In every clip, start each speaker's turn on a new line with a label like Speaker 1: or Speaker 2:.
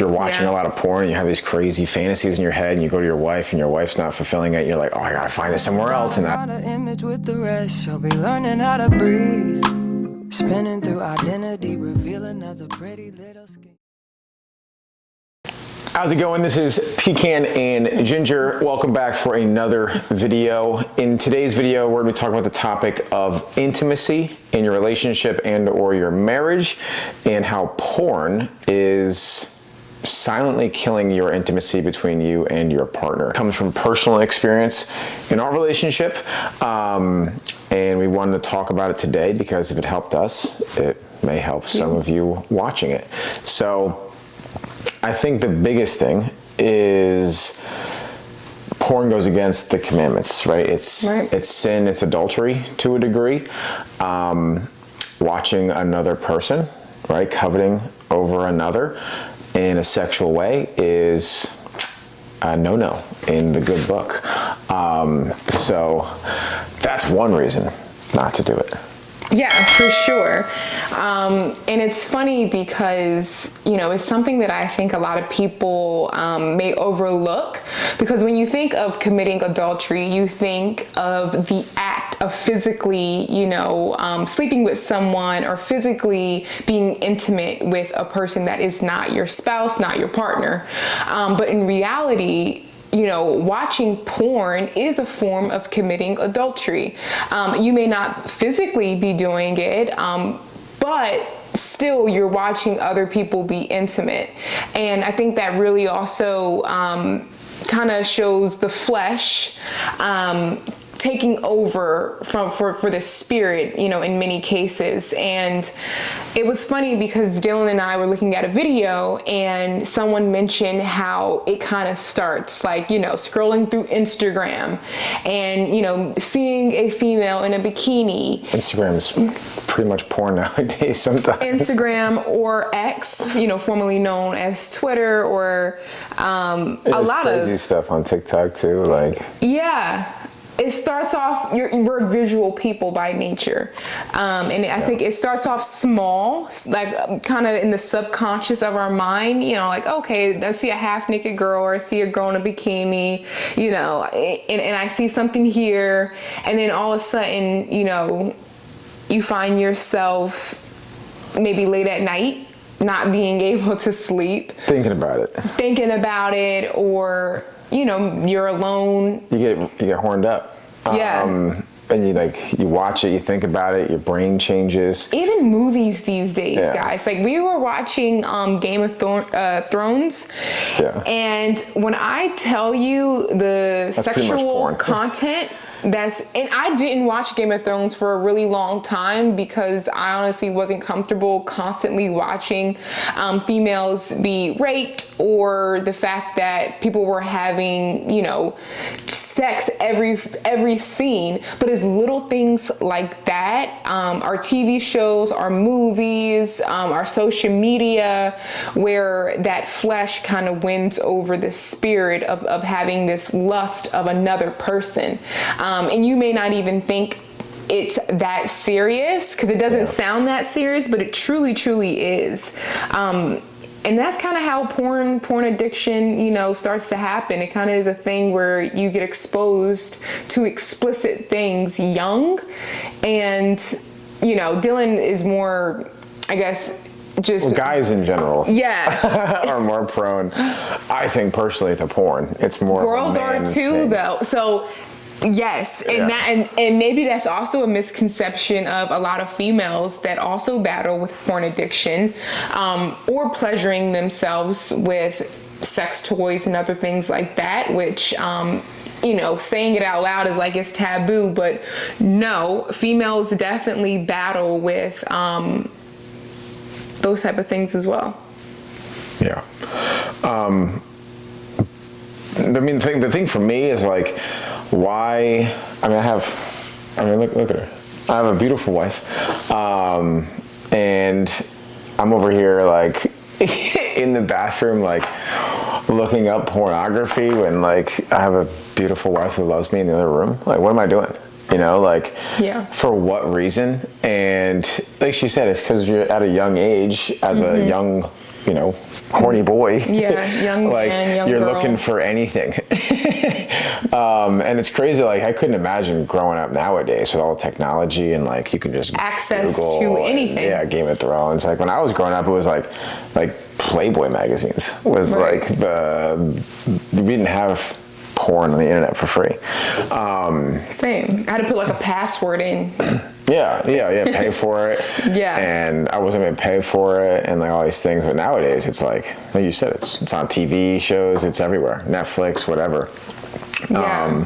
Speaker 1: you're watching a lot of porn, and you have these crazy fantasies in your head, and you go to your wife, and your wife's not fulfilling it. You're like, oh, I gotta find it somewhere else. And that
Speaker 2: image with the rest, she'll be learning how to breathe, spinning through identity, reveal another pretty little skin.
Speaker 1: How's it going? This is Pecan and Ginger. Welcome back for another video. In today's video, we're going to be talking about the topic of intimacy in your relationship and or your marriage, and how porn is silently killing your intimacy between you and your partner. It comes from personal experience in our relationship, and we wanted to talk about it today because if it helped us, it may help some of you watching it. So I think the biggest thing is porn goes against the commandments, right? It's sin, it's adultery to a degree. Watching another person, right, coveting over another in a sexual way is a no-no in the good book. So that's one reason not to do it.
Speaker 3: Yeah, for sure. And it's funny because, you know, it's something that I think a lot of people may overlook, because when you think of committing adultery, you think of the act of physically, you know, sleeping with someone or physically being intimate with a person that is not your spouse, not your partner. But in reality, you know, watching porn is a form of committing adultery. You may not physically be doing it, but still you're watching other people be intimate. And I think that really also kind of shows the flesh taking over for the spirit, you know, in many cases. And it was funny because Dylan and I were looking at a video and someone mentioned how it kind of starts like, you know, scrolling through Instagram and, you know, seeing a female in a bikini.
Speaker 1: Instagram's pretty much porn nowadays sometimes.
Speaker 3: Instagram or X, you know, formerly known as Twitter, or a lot of
Speaker 1: crazy stuff on TikTok too, like.
Speaker 3: Yeah. It starts off, we're visual people by nature. And I think it starts off small, like kind of in the subconscious of our mind, you know, like, okay, I see a half naked girl or I see a girl in a bikini, you know, and I see something here. And then all of a sudden, you know, you find yourself maybe late at night, not being able to sleep.
Speaker 1: Thinking about it,
Speaker 3: or, you know, you're alone.
Speaker 1: You get horned up.
Speaker 3: Yeah.
Speaker 1: And you watch it, you think about it, your brain changes.
Speaker 3: Even movies these days, guys. Like we were watching Game of Thrones.
Speaker 1: Yeah.
Speaker 3: And when I tell you the sexual content, and I didn't watch Game of Thrones for a really long time because I honestly wasn't comfortable constantly watching females be raped, or the fact that people were having, you know, sex every scene. But it's little things like that, our TV shows, our movies, our social media, where that flesh kind of wins over the spirit of having this lust of another person. And you may not even think it's that serious because it doesn't sound that serious, but it truly, truly is. And that's kind of how porn addiction, you know, starts to happen. It kind of is a thing where you get exposed to explicit things young. And, you know, Dylan is more, I guess, just
Speaker 1: guys in general are more prone, I think, personally, to porn. It's more
Speaker 3: girls are too, though. So yes, and maybe that's also a misconception of a lot of females that also battle with porn addiction, or pleasuring themselves with sex toys and other things like that, which you know, saying it out loud is like it's taboo, but no, females definitely battle with those type of things as well. Yeah.
Speaker 1: I mean, the thing for me is like, why? I mean, look at her. I have a beautiful wife, and I'm over here like in the bathroom, like looking up pornography when like I have a beautiful wife who loves me in the other room. Like, what am I doing? You know, like, for what reason? And like she said, it's because you're at a young age, as a young horny boy.
Speaker 3: Yeah, young
Speaker 1: like
Speaker 3: man, young
Speaker 1: you're
Speaker 3: girl.
Speaker 1: looking for anything. And it's crazy. Like I couldn't imagine growing up nowadays with all the technology and like you can just
Speaker 3: Access
Speaker 1: Google
Speaker 3: to anything.
Speaker 1: Yeah, Game of Thrones. Like when I was growing up, it was like Playboy magazines was
Speaker 3: Right.
Speaker 1: we didn't have porn on the internet for free.
Speaker 3: Same. I had to put like a password in.
Speaker 1: Yeah, pay for it.
Speaker 3: Yeah.
Speaker 1: And I wasn't going to pay for it and like all these things. But nowadays it's like you said, it's on TV shows, it's everywhere. Netflix, whatever.
Speaker 3: Yeah.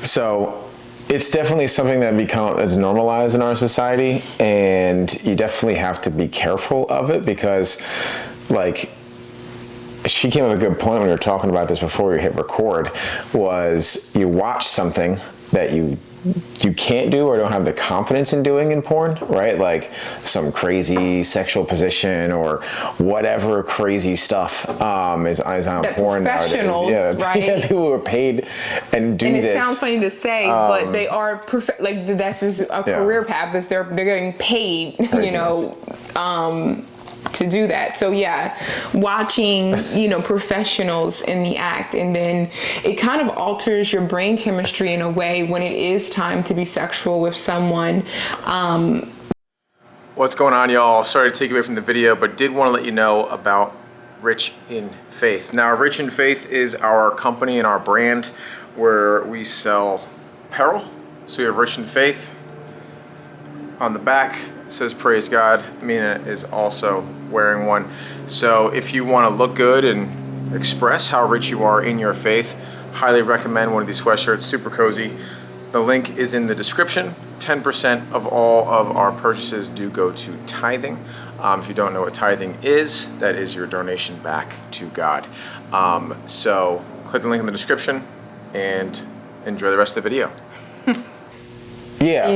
Speaker 1: So it's definitely something that's normalized in our society, and you definitely have to be careful of it because like she came up with a good point when we were talking about this before we hit record, was you watch something that you can't do or don't have the confidence in doing in porn, right? Like some crazy sexual position or whatever crazy stuff is on
Speaker 3: That
Speaker 1: porn nowadays.
Speaker 3: professionals, right?
Speaker 1: Yeah, people who are paid and do
Speaker 3: And
Speaker 1: this.
Speaker 3: it sounds funny to say, but they are like that's just a career path. They're getting paid,
Speaker 1: Craziness.
Speaker 3: to do that. So yeah, watching, professionals in the act, and then it kind of alters your brain chemistry in a way when it is time to be sexual with someone.
Speaker 1: What's going on, y'all? Sorry to take you away from the video, but did want to let you know about Rich in Faith. Now, Rich in Faith is our company and our brand where we sell apparel. So we have Rich in Faith. On the back it says Praise God. Mina is also wearing one. So if you want to look good and express how rich you are in your faith, highly recommend one of these sweatshirts. Super cozy. The link is in the description. 10% of all of our purchases do go to tithing. If you don't know what tithing is, that is your donation back to God. So click the link in the description and enjoy the rest of the video. Yeah.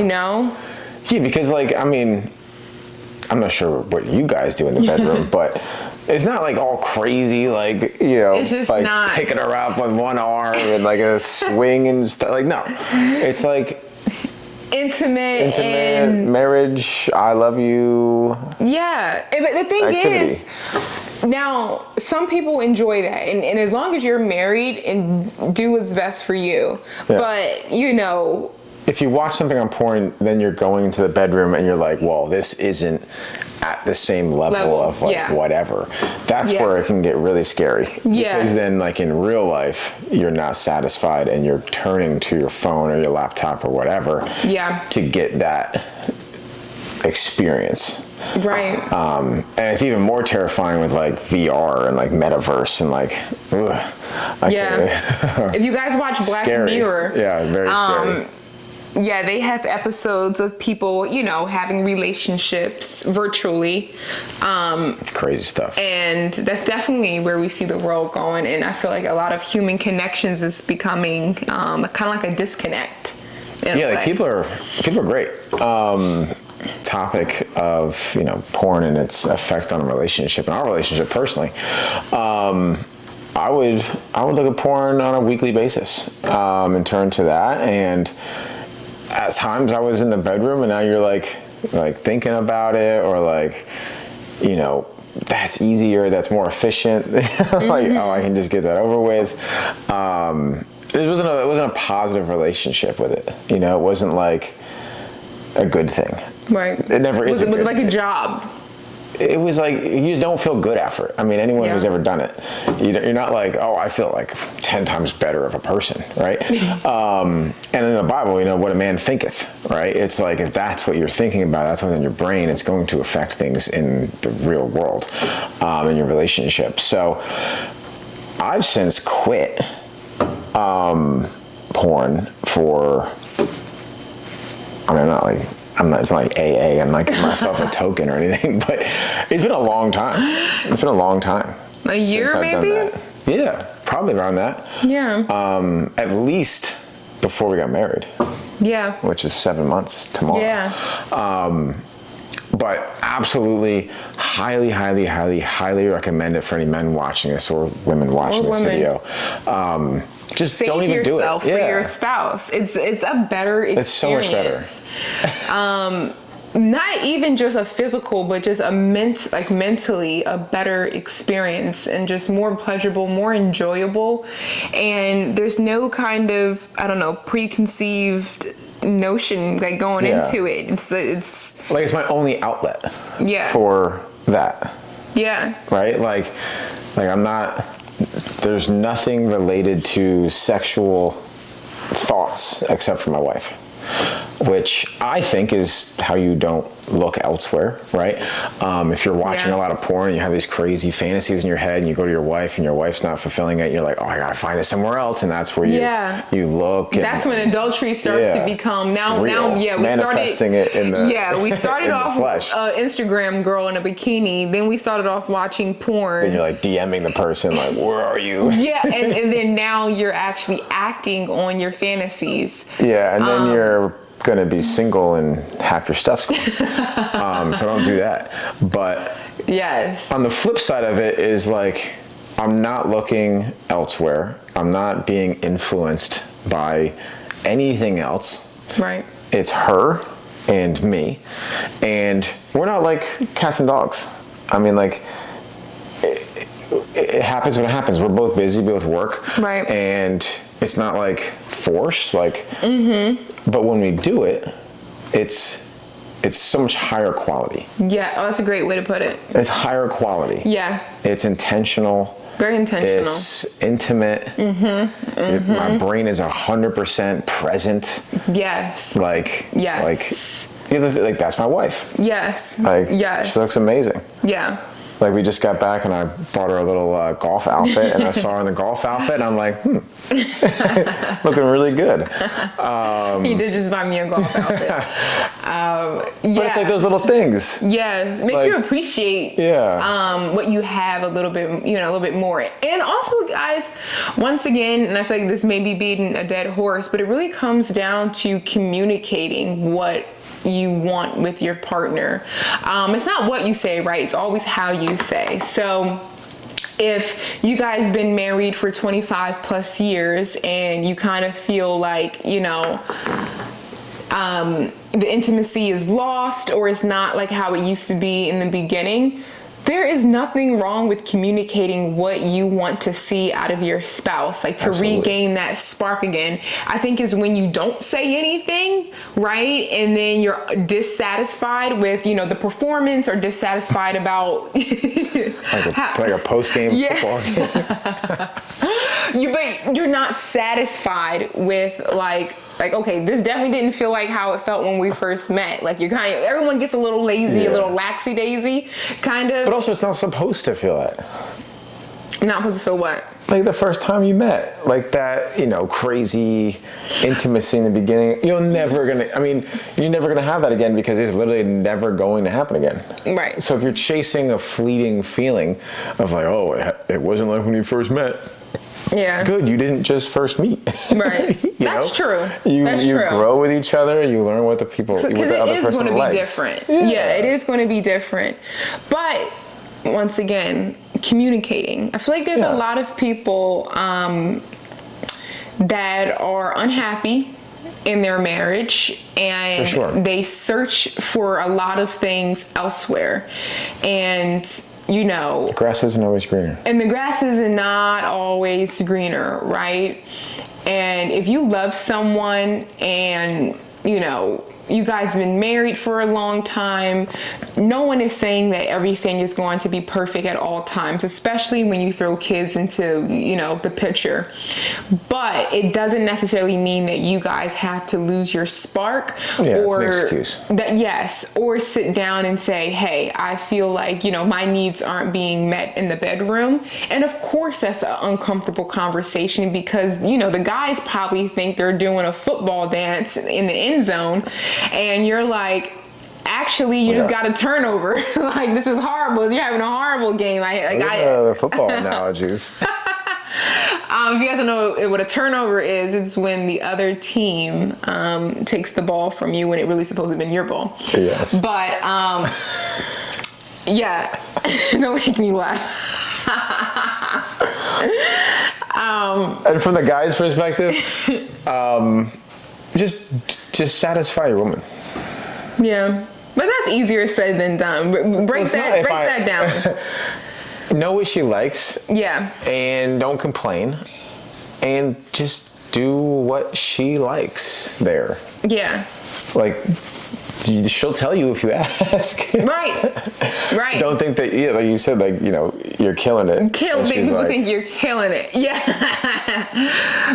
Speaker 1: Yeah, because I'm not sure what you guys do in the bedroom, but it's not like all crazy,
Speaker 3: It's just
Speaker 1: like
Speaker 3: not.
Speaker 1: picking her up with one arm and like a swing and stuff. Like, no, it's like
Speaker 3: Intimate, and
Speaker 1: marriage, I love you.
Speaker 3: yeah. But the thing
Speaker 1: Activity.
Speaker 3: is, now some people enjoy that, and as long as you're married and do what's best for you.
Speaker 1: Yeah.
Speaker 3: But
Speaker 1: if you watch something on porn, then you're going into the bedroom and you're like, well, this isn't at the same level of whatever. That's where it can get really scary.
Speaker 3: Yeah.
Speaker 1: Because then in real life, you're not satisfied and you're turning to your phone or your laptop or whatever to get that experience.
Speaker 3: Right.
Speaker 1: And it's even more terrifying with VR and metaverse and
Speaker 3: If you guys watch Black Mirror,
Speaker 1: very scary.
Speaker 3: Yeah, they have episodes of people, having relationships virtually.
Speaker 1: Crazy stuff.
Speaker 3: And that's definitely where we see the world going. And I feel like a lot of human connections is becoming kind of like a disconnect.
Speaker 1: People are great. Topic of porn and its effect on a relationship and our relationship personally. I would look at porn on a weekly basis and turn to that. And at times I was in the bedroom and now you're like thinking about it or that's easier, that's more efficient. I can just get that over with. It wasn't a positive relationship with it. It wasn't like a good thing.
Speaker 3: Right.
Speaker 1: It never is.
Speaker 3: It was like a job.
Speaker 1: It was like you don't feel good after it. I mean, anyone who's ever done it, you're not like, oh, I feel 10 times better of a person, right? And in the Bible, what a man thinketh, right? It's like if that's what you're thinking about, that's what's in your brain, it's going to affect things in the real world, in your relationship. So I've since quit porn for, it's not like AA, I'm not giving myself a token or anything, but it's been a long time. It's been a long time.
Speaker 3: A year,
Speaker 1: since I've
Speaker 3: maybe?
Speaker 1: done that. Yeah, probably around that.
Speaker 3: Yeah.
Speaker 1: At least before we got married.
Speaker 3: Yeah.
Speaker 1: Which is 7 months tomorrow.
Speaker 3: Yeah.
Speaker 1: But absolutely, highly, highly, highly, highly recommend it for any men watching this or women watching this video. Just
Speaker 3: Save
Speaker 1: don't even do it.
Speaker 3: yourself for your spouse. It's a better experience.
Speaker 1: It's so much better.
Speaker 3: not even just a physical, but just a mentally a better experience, and just more pleasurable, more enjoyable. And there's no kind of, I don't know, preconceived notion like going into it. It's
Speaker 1: like it's my only outlet.
Speaker 3: Yeah.
Speaker 1: For that.
Speaker 3: Yeah.
Speaker 1: Right? Like I'm not, there's nothing related to sexual thoughts except for my wife, which I think is how you don't look elsewhere, right? If you're watching a lot of porn and you have these crazy fantasies in your head and you go to your wife and your wife's not fulfilling it, you're like, oh, I gotta find it somewhere else, and that's where you look. And
Speaker 3: that's when adultery starts to become
Speaker 1: manifesting it in the
Speaker 3: we started off
Speaker 1: flesh.
Speaker 3: Instagram girl in a bikini, then we started off watching porn.
Speaker 1: And you're like DMing the person like, where are you?
Speaker 3: Yeah, and then now you're actually acting on your fantasies.
Speaker 1: Yeah, and then you're gonna be single and half your stuff's gone. So don't do that. But
Speaker 3: yes,
Speaker 1: on the flip side of it is like, I'm not looking elsewhere. I'm not being influenced by anything else.
Speaker 3: Right.
Speaker 1: It's her and me, and we're not like cats and dogs. I mean, like, it happens when it happens. We're both busy, both work,
Speaker 3: right?
Speaker 1: And it's not like forced, like. But when we do it, it's so much higher quality.
Speaker 3: Yeah, oh, that's a great way to put it.
Speaker 1: It's higher quality.
Speaker 3: Yeah.
Speaker 1: It's intentional.
Speaker 3: Very intentional.
Speaker 1: It's intimate. My brain is 100% present.
Speaker 3: Yes.
Speaker 1: Like.
Speaker 3: Yes.
Speaker 1: Like that's my wife.
Speaker 3: Yes.
Speaker 1: Like.
Speaker 3: Yes.
Speaker 1: She looks amazing.
Speaker 3: Yeah.
Speaker 1: Like, we just got back and I bought her a little golf outfit, and I saw her in the golf outfit and I'm like, looking really good.
Speaker 3: He did just buy me a golf outfit.
Speaker 1: But it's like those little things.
Speaker 3: Yes, make you appreciate what you have a little bit more. And also, guys, once again, and I feel like this may be beating a dead horse, but it really comes down to communicating what you want with your partner. It's not what you say, right? It's always how you say. So if you guys been married for 25 plus years and you kind of feel like, the intimacy is lost, or it's not like how it used to be in the beginning, there is nothing wrong with communicating what you want to see out of your spouse, like to regain that spark again. I think is when you don't say anything, right? And then you're dissatisfied with, the performance, or dissatisfied about
Speaker 1: like a post-game football game.
Speaker 3: But you're not satisfied with like, okay, this definitely didn't feel like how it felt when we first met. Like, everyone gets a little lazy, a little laxy-daisy, kind of.
Speaker 1: But also, it's not supposed to feel that.
Speaker 3: Not supposed to feel what?
Speaker 1: Like the first time you met, like that, crazy intimacy in the beginning. You're never gonna have that again, because it's literally never going to happen again.
Speaker 3: Right.
Speaker 1: So if you're chasing a fleeting feeling of like, oh, it wasn't like when you first met.
Speaker 3: Yeah.
Speaker 1: Good, you didn't just first meet.
Speaker 3: Right. That's true.
Speaker 1: You grow with each other. You learn what the people.
Speaker 3: Because it is going to be different. Yeah, it is going to be different. But once again, communicating. I feel like there's a lot of people that are unhappy in their marriage, and they search for a lot of things elsewhere, and the
Speaker 1: grass isn't always greener.
Speaker 3: And the grass is not always greener, right? And if you love someone and, you guys have been married for a long time, no one is saying that everything is going to be perfect at all times, especially when you throw kids into, the picture. But it doesn't necessarily mean that you guys have to lose your spark, or
Speaker 1: it's an excuse.
Speaker 3: Or sit down and say, hey, I feel like, my needs aren't being met in the bedroom. And of course, that's an uncomfortable conversation, because, the guys probably think they're doing a football dance in the end zone. And you're like, actually, you just got a turnover. Like, this is horrible. You're having a horrible game.
Speaker 1: The football analogies.
Speaker 3: If you guys don't know what a turnover is, it's when the other team takes the ball from you when it really supposed to have been your ball.
Speaker 1: Yes.
Speaker 3: But, don't make me laugh.
Speaker 1: And from the guy's perspective, just satisfy your woman.
Speaker 3: Yeah. But that's easier said than done. Break that down.
Speaker 1: Know what she likes.
Speaker 3: Yeah.
Speaker 1: And don't complain. And just do what she likes there.
Speaker 3: Yeah.
Speaker 1: Like, she'll tell you if you ask.
Speaker 3: Right.
Speaker 1: Don't think that, like you said, like, you're killing it.
Speaker 3: People think you're killing it. Yeah.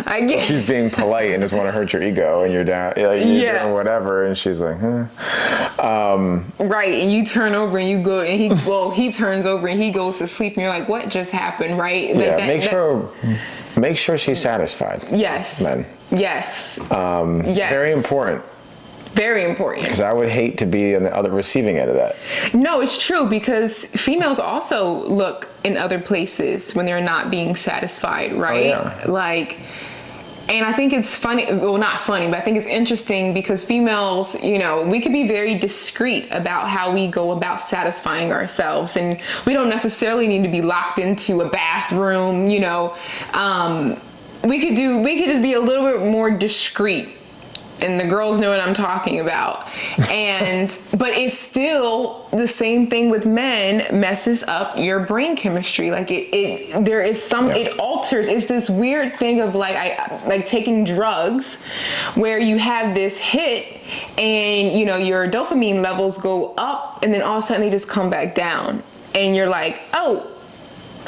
Speaker 3: I get.
Speaker 1: She's being polite and doesn't want to hurt your ego, and you're down, you're doing whatever, and she's like,
Speaker 3: Right, and you turn over and you go, and he turns over and he goes to sleep, and you're like, what just happened, right?
Speaker 1: Make sure she's satisfied.
Speaker 3: Yes.
Speaker 1: Men.
Speaker 3: Yes.
Speaker 1: Yes. Very important.
Speaker 3: Very important.
Speaker 1: Because I would hate to be on the other receiving end of that.
Speaker 3: No, it's true, because females also look in other places when they're not being satisfied, right?
Speaker 1: Oh, yeah.
Speaker 3: Like, and I think it's funny, well, not funny, but I think it's interesting because females, we could be very discreet about how we go about satisfying ourselves. And we don't necessarily need to be locked into a bathroom, we could just be a little bit more discreet. And the girls know what I'm talking about. But it's still the same thing with men, messes up your brain chemistry. Like it alters. It's this weird thing of like taking drugs where you have this hit and, your dopamine levels go up and then all of a sudden they just come back down. And you're like, oh,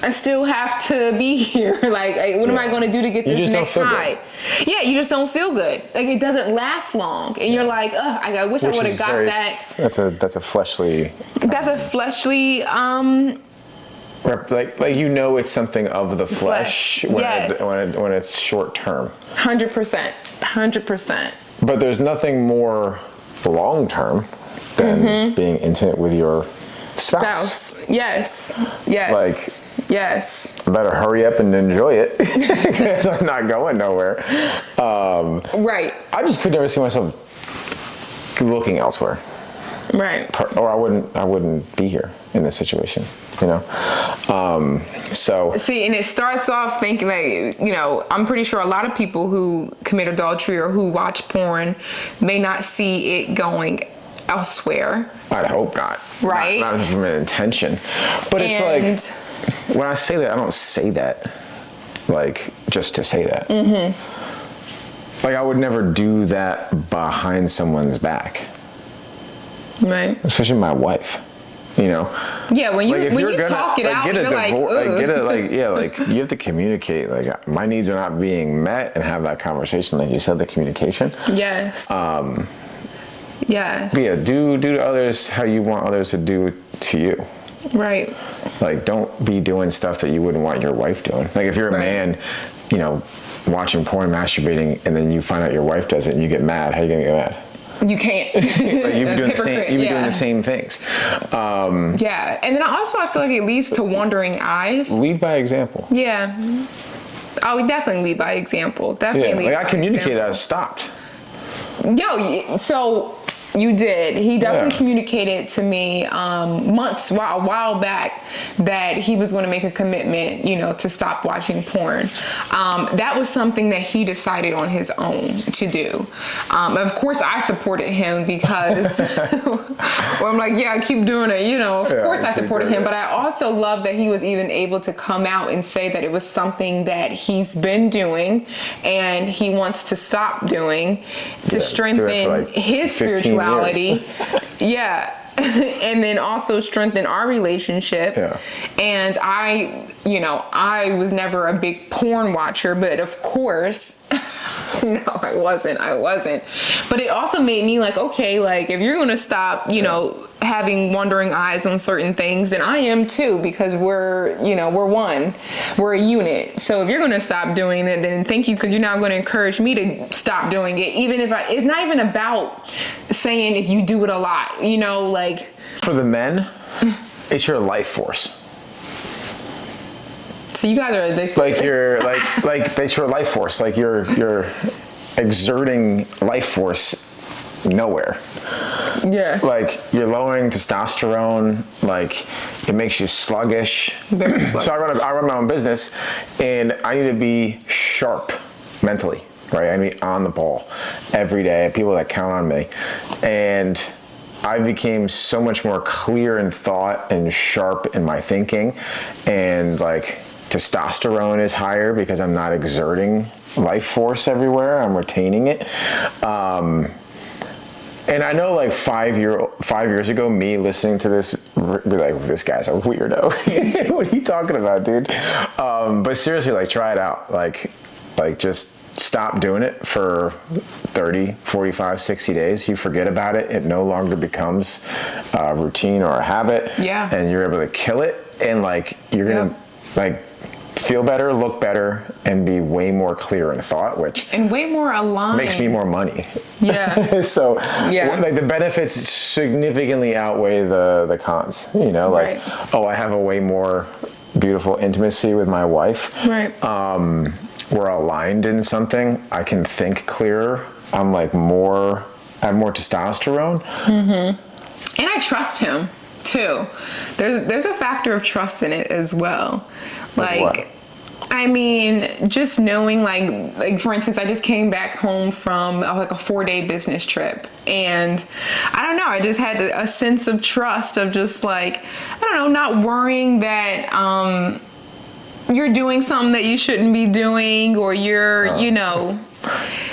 Speaker 3: I still have to be here. Like, what am I going to do to get this next high? Yeah, you just don't feel good. Like, it doesn't last long. And you're like, I wish I would have got that.
Speaker 1: That's a fleshly.
Speaker 3: That's a fleshly.
Speaker 1: Like it's something of the flesh when it's short term.
Speaker 3: 100%.
Speaker 1: But there's nothing more long term than being intimate with your spouse.
Speaker 3: Yes. Yes.
Speaker 1: I better hurry up and enjoy it because I'm not going nowhere.
Speaker 3: Right.
Speaker 1: I just could never see myself looking elsewhere.
Speaker 3: Right.
Speaker 1: Or I wouldn't be here in this situation, So
Speaker 3: see, and it starts off thinking like, I'm pretty sure a lot of people who commit adultery or who watch porn may not see it going elsewhere.
Speaker 1: I'd hope not.
Speaker 3: Right.
Speaker 1: Not from an intention. But it's like, when I say that, I don't say that like just to say that. Mm-hmm. Like I would never do that behind someone's back.
Speaker 3: Right.
Speaker 1: Especially my wife.
Speaker 3: Yeah, when you talk it out, you're like,
Speaker 1: you have to communicate. Like my needs are not being met, and have that conversation. Like you said, the communication.
Speaker 3: Yes. Yes.
Speaker 1: But yeah, do to others how you want others to do to you.
Speaker 3: Right.
Speaker 1: Like, don't be doing stuff that you wouldn't want your wife doing. Like, if you're a man, watching porn, masturbating, and then you find out your wife does it and you get mad, how are you going to get mad?
Speaker 3: You can't.
Speaker 1: Like, you'd be doing the same things.
Speaker 3: Yeah. And then I feel like it leads to wandering eyes.
Speaker 1: Lead by example.
Speaker 3: Yeah. Oh, we definitely lead by example. Definitely.
Speaker 1: I communicated, I stopped.
Speaker 3: So you did. He definitely communicated to me a while back that he was going to make a commitment, to stop watching porn. That was something that he decided on his own to do. Of course, I supported him because I'm like, keep doing it. Of course I supported him. But I also love that he was even able to come out and say that it was something that he's been doing and he wants to stop doing to strengthen his spirituality. Yeah. And then also strengthen our relationship. Yeah. And I was never a big porn watcher, but of course, no, I wasn't. But it also made me like, okay, like if you're going to stop, having wandering eyes on certain things, then I am too, because we're one, we're a unit. So if you're going to stop doing it, then thank you, because you're now going to encourage me to stop doing it. Even if it's not even about saying if you do it a lot, like.
Speaker 1: For the men, it's your life force.
Speaker 3: So you guys are addicted.
Speaker 1: Like you're like it's your life force. Like you're exerting life force nowhere.
Speaker 3: Yeah. Like
Speaker 1: you're lowering testosterone. Like it makes you sluggish.
Speaker 3: Very sluggish.
Speaker 1: So I run my own business, and I need to be sharp mentally. Right. I need on the ball every day. People that count on me, and I became so much more clear in thought and sharp in my thinking, and like testosterone is higher because I'm not exerting life force everywhere. I'm retaining it. And I know, like 5 years ago, me listening to this, be like, this guy's a weirdo. What are you talking about, dude? But seriously, like, try it out. Like just stop doing it for 30, 45, 60 days. You forget about it. It no longer becomes a routine or a habit.
Speaker 3: Yeah.
Speaker 1: And you're able to kill it. And like, you're going to like feel better, look better, and be way more clear in thought, which
Speaker 3: and way more aligned.
Speaker 1: makes me more money.
Speaker 3: Yeah.
Speaker 1: So like the benefits significantly outweigh the cons, you know, like, oh, I have a way more beautiful intimacy with my wife.
Speaker 3: Right.
Speaker 1: We're aligned in something. I can think clearer. I'm like I have more testosterone.
Speaker 3: Mm-hmm. And I trust him too. There's a factor of trust in it as well. Like, I mean, just knowing, like for instance, I just came back home from like a 4-day business trip, and I don't know, I just had a sense of trust of just like, I don't know, not worrying that you're doing something that you shouldn't be doing, or you're, you know.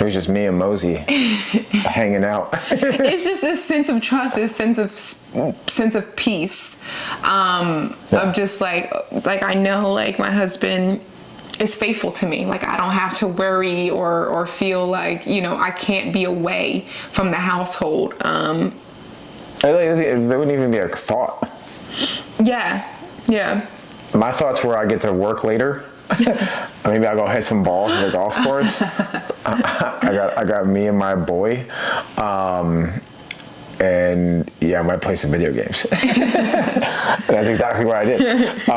Speaker 1: It was just me and Mosey hanging out.
Speaker 3: It's just this sense of trust, this sense of peace, of just like I know, like, my husband is faithful to me. Like, I don't have to worry or feel like, you know, I can't be away from the household. It
Speaker 1: wouldn't even be a thought.
Speaker 3: Yeah.
Speaker 1: My thoughts were I get to work later. Maybe I'll go hit some balls at the golf course. I got me and my boy. And yeah, I might play some video games. That's exactly what I did.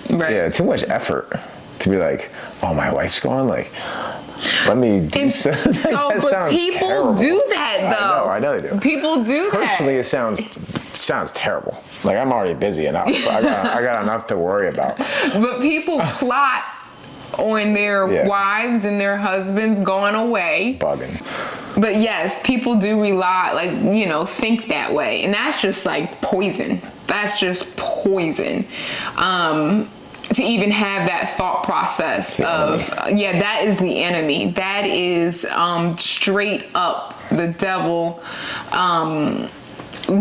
Speaker 3: Right.
Speaker 1: Yeah, too much effort to be like, oh, my wife's gone. Like, let me do something.
Speaker 3: But people
Speaker 1: terrible.
Speaker 3: do that, though.
Speaker 1: I know they do.
Speaker 3: People do that.
Speaker 1: Personally, it sounds terrible. Like, I'm already busy enough. I got enough to worry about.
Speaker 3: But people plot on their wives and their husbands going away.
Speaker 1: Bugging.
Speaker 3: But yes, people do rely, like, you know, think that way. And that's just like poison. That's just poison. To even have that thought process of, that is the enemy. That is straight up the devil,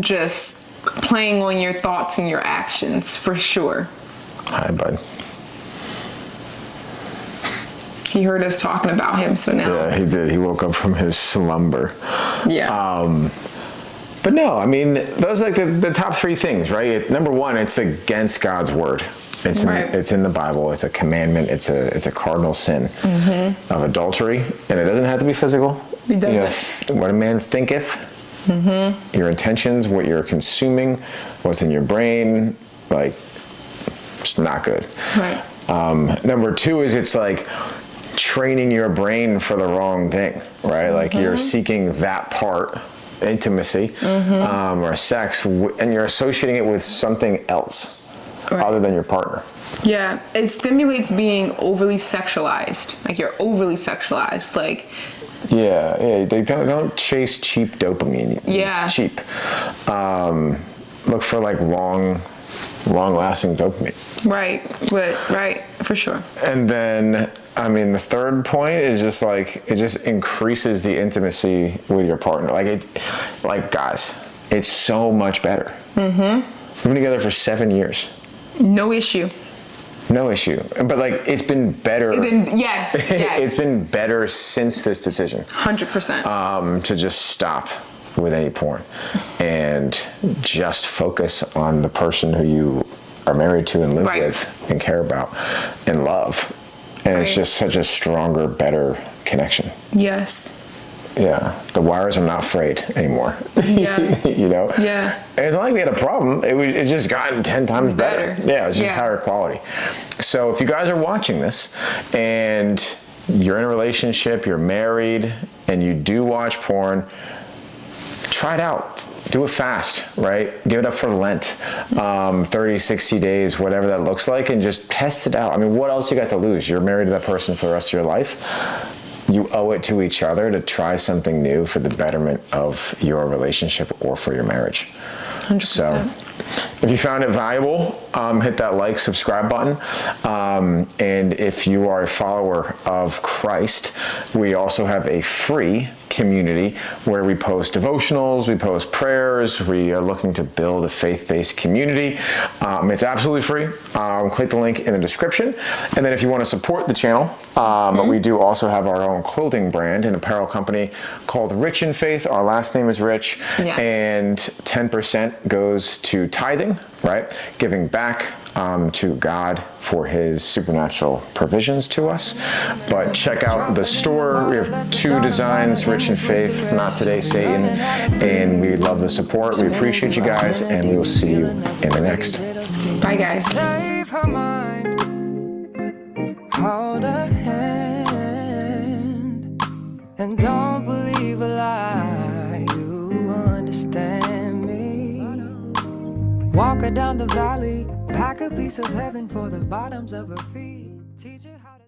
Speaker 3: just playing on your thoughts and your actions, for sure.
Speaker 1: Hi, bud.
Speaker 3: He heard us talking about him, so now.
Speaker 1: Yeah, he did. He woke up from his slumber.
Speaker 3: Yeah.
Speaker 1: But no, I mean, those are like the top 3 things, right? Number 1, it's against God's word. It's in the Bible. It's a commandment. It's a cardinal sin of adultery, and it doesn't have to be physical.
Speaker 3: It doesn't.
Speaker 1: You know, what a man thinketh, your intentions, what you're consuming, what's in your brain, like, it's not good.
Speaker 3: Right.
Speaker 1: Number 2 is it's like training your brain for the wrong thing, right? Like, you're seeking that part, intimacy, or sex, and you're associating it with something else. Right. Other than your partner.
Speaker 3: Yeah, it stimulates being overly sexualized. Like, you're overly sexualized. Like,
Speaker 1: yeah. They don't chase cheap dopamine.
Speaker 3: Yeah,
Speaker 1: it's cheap. Look for like long-lasting dopamine.
Speaker 3: Right, for sure.
Speaker 1: And then, I mean, the third point is just like, it just increases the intimacy with your partner. Like guys, it's so much better. We've been together for 7 years.
Speaker 3: No issue.
Speaker 1: But like, it's been better.
Speaker 3: Yes.
Speaker 1: It's been better since this decision.
Speaker 3: 100%.
Speaker 1: To just stop with any porn and just focus on the person who you are married to and live with and care about and love. And it's just such a stronger, better connection.
Speaker 3: Yes.
Speaker 1: Yeah, the wires are not frayed anymore.
Speaker 3: Yeah.
Speaker 1: You know?
Speaker 3: Yeah.
Speaker 1: And it's not like we had a problem. It just gotten 10 times better. Yeah, it's just higher quality. So if you guys are watching this and you're in a relationship, you're married, and you do watch porn, try it out. Do it fast, right? Give it up for Lent, 30, 60 days, whatever that looks like, and just test it out. I mean, what else you got to lose? You're married to that person for the rest of your life. you owe it to each other to try something new for the betterment of your relationship or for your marriage.
Speaker 3: 100%.
Speaker 1: So if you found it valuable, hit that like, subscribe button. And if you are a follower of Christ, we also have a free community where we post devotionals, we post prayers, we are looking to build a faith-based community. It's absolutely free. Click the link in the description. And then if you want to support the channel, we do also have our own clothing brand and apparel company called Rich in Faith. Our last name is Rich.
Speaker 3: Yes.
Speaker 1: And 10% goes to tithing, right? Giving back to God for his supernatural provisions to us. But check out the store. We have 2 designs, Rich in Faith, Not Today, Satan, and we love the support. We appreciate you guys, and we will see you in the next.
Speaker 3: Bye, guys.
Speaker 2: Save her mind, hold her hand, and don't believe a lie. You understand me. Walk her down the valley, pack a piece of heaven for the bottoms of her feet. Teach her how to